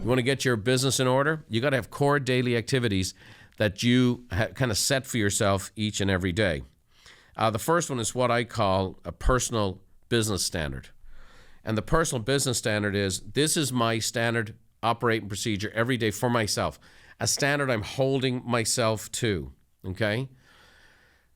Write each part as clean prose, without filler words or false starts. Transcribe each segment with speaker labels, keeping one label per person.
Speaker 1: You want to get your business in order? You got to have core daily activities that you kind of set for yourself each and every day. The first one is what I call a personal business standard. And the personal business standard is, this is my standard operating procedure every day for myself. A standard I'm holding myself to, okay?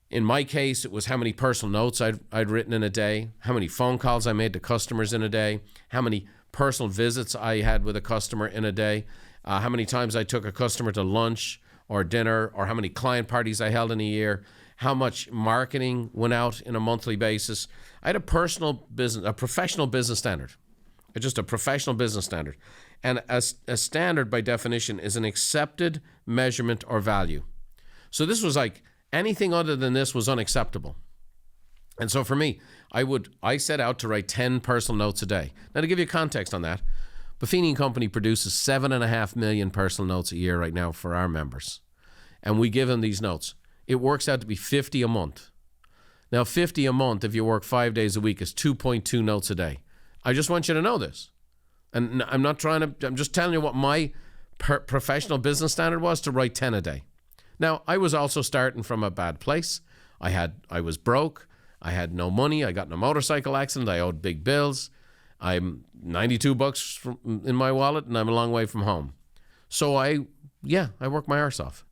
Speaker 1: In my case, it was how many personal notes I'd written in a day, how many phone calls I made to customers in a day, how many personal visits I had with a customer in a day, how many times I took a customer to lunch or dinner, or how many client parties I held in a year, how much marketing went out in a monthly basis. I had a professional business standard, just a professional business standard. And a standard, by definition, is an accepted measurement or value. So this was like, anything other than this was unacceptable. And so for me, I set out to write 10 personal notes a day. Now, to give you context on that, Buffini & Company produces 7.5 million personal notes a year right now for our members. And we give them these notes. It works out to be 50 a month. Now, 50 a month, if you work 5 days a week, is 2.2 notes a day. I just want you to know this. And I'm just telling you what my professional business standard was, to write 10 a day. Now, I was also starting from a bad place. I was broke. I had no money. I got in a motorcycle accident. I owed big bills. I'm $92 in my wallet, and I'm a long way from home. So I worked my arse off.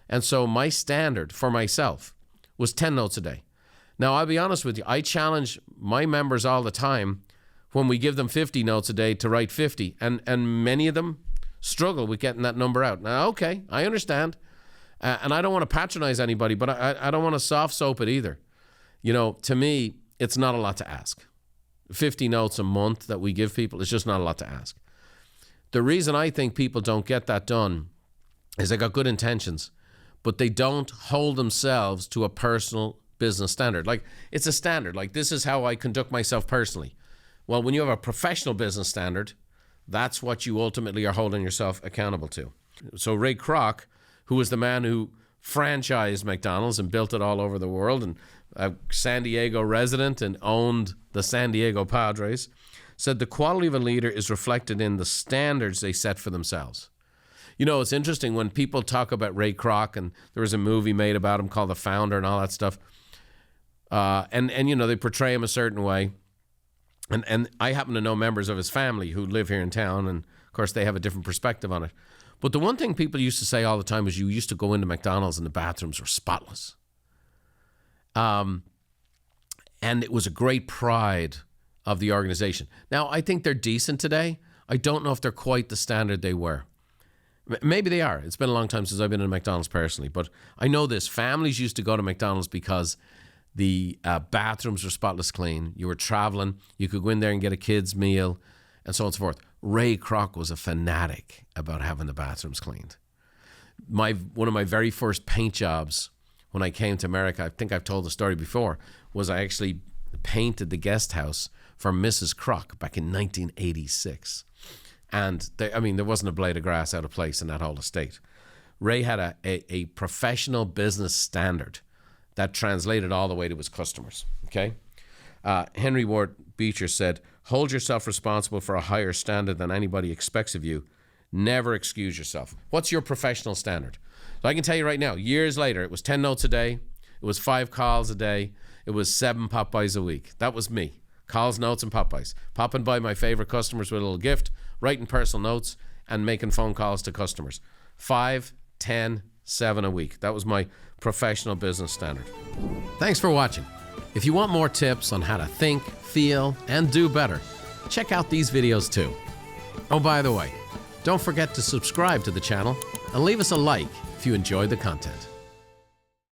Speaker 1: And so my standard for myself was 10 notes a day. Now, I'll be honest with you. I challenge my members all the time when we give them 50 notes a day to write 50. And many of them struggle with getting that number out. Now, okay, I understand. And I don't want to patronize anybody, but I don't want to soft soap it either. You know, to me, it's not a lot to ask. 50 notes a month that we give people is just not a lot to ask. The reason I think people don't get that done is they got good intentions, but they don't hold themselves to a personal business standard. Like, it's a standard. Like, this is how I conduct myself personally. Well, when you have a professional business standard, that's what you ultimately are holding yourself accountable to. So Ray Kroc, who was the man who franchised McDonald's and built it all over the world, and a San Diego resident and owned the San Diego Padres, said the quality of a leader is reflected in the standards they set for themselves. You know, it's interesting when people talk about Ray Kroc, and there was a movie made about him called The Founder and all that stuff. And you know, they portray him a certain way. And I happen to know members of his family who live here in town, and of course they have a different perspective on it. But the one thing people used to say all the time was, you used to go into McDonald's and the bathrooms were spotless. And it was a great pride of the organization. Now, I think they're decent today. I don't know if they're quite the standard they were. Maybe they are. It's been a long time since I've been in McDonald's personally, but I know this. Families used to go to McDonald's because the bathrooms were spotless clean. You were traveling. You could go in there and get a kid's meal and so on and so forth. Ray Kroc was a fanatic about having the bathrooms cleaned. One of my very first paint jobs when I came to America, I think I've told the story before, was I actually painted the guest house for Mrs. Kroc back in 1986. And there wasn't a blade of grass out of place in that whole estate. Ray had a professional business standard that translated all the way to his customers, okay? Henry Ward Beecher said, hold yourself responsible for a higher standard than anybody expects of you. Never excuse yourself. What's your professional standard? So I can tell you right now, years later, it was 10 notes a day. It was 5 calls a day. It was 7 Popeyes a week. That was me. Calls, notes, and Popeyes. Popping by my favorite customers with a little gift, writing personal notes, and making phone calls to customers. 5, 10, 7 a week. That was my professional business standard. Thanks for watching. If you want more tips on how to think, feel, and do better, check out these videos too. Oh, by the way, don't forget to subscribe to the channel and leave us a like if you enjoyed the content.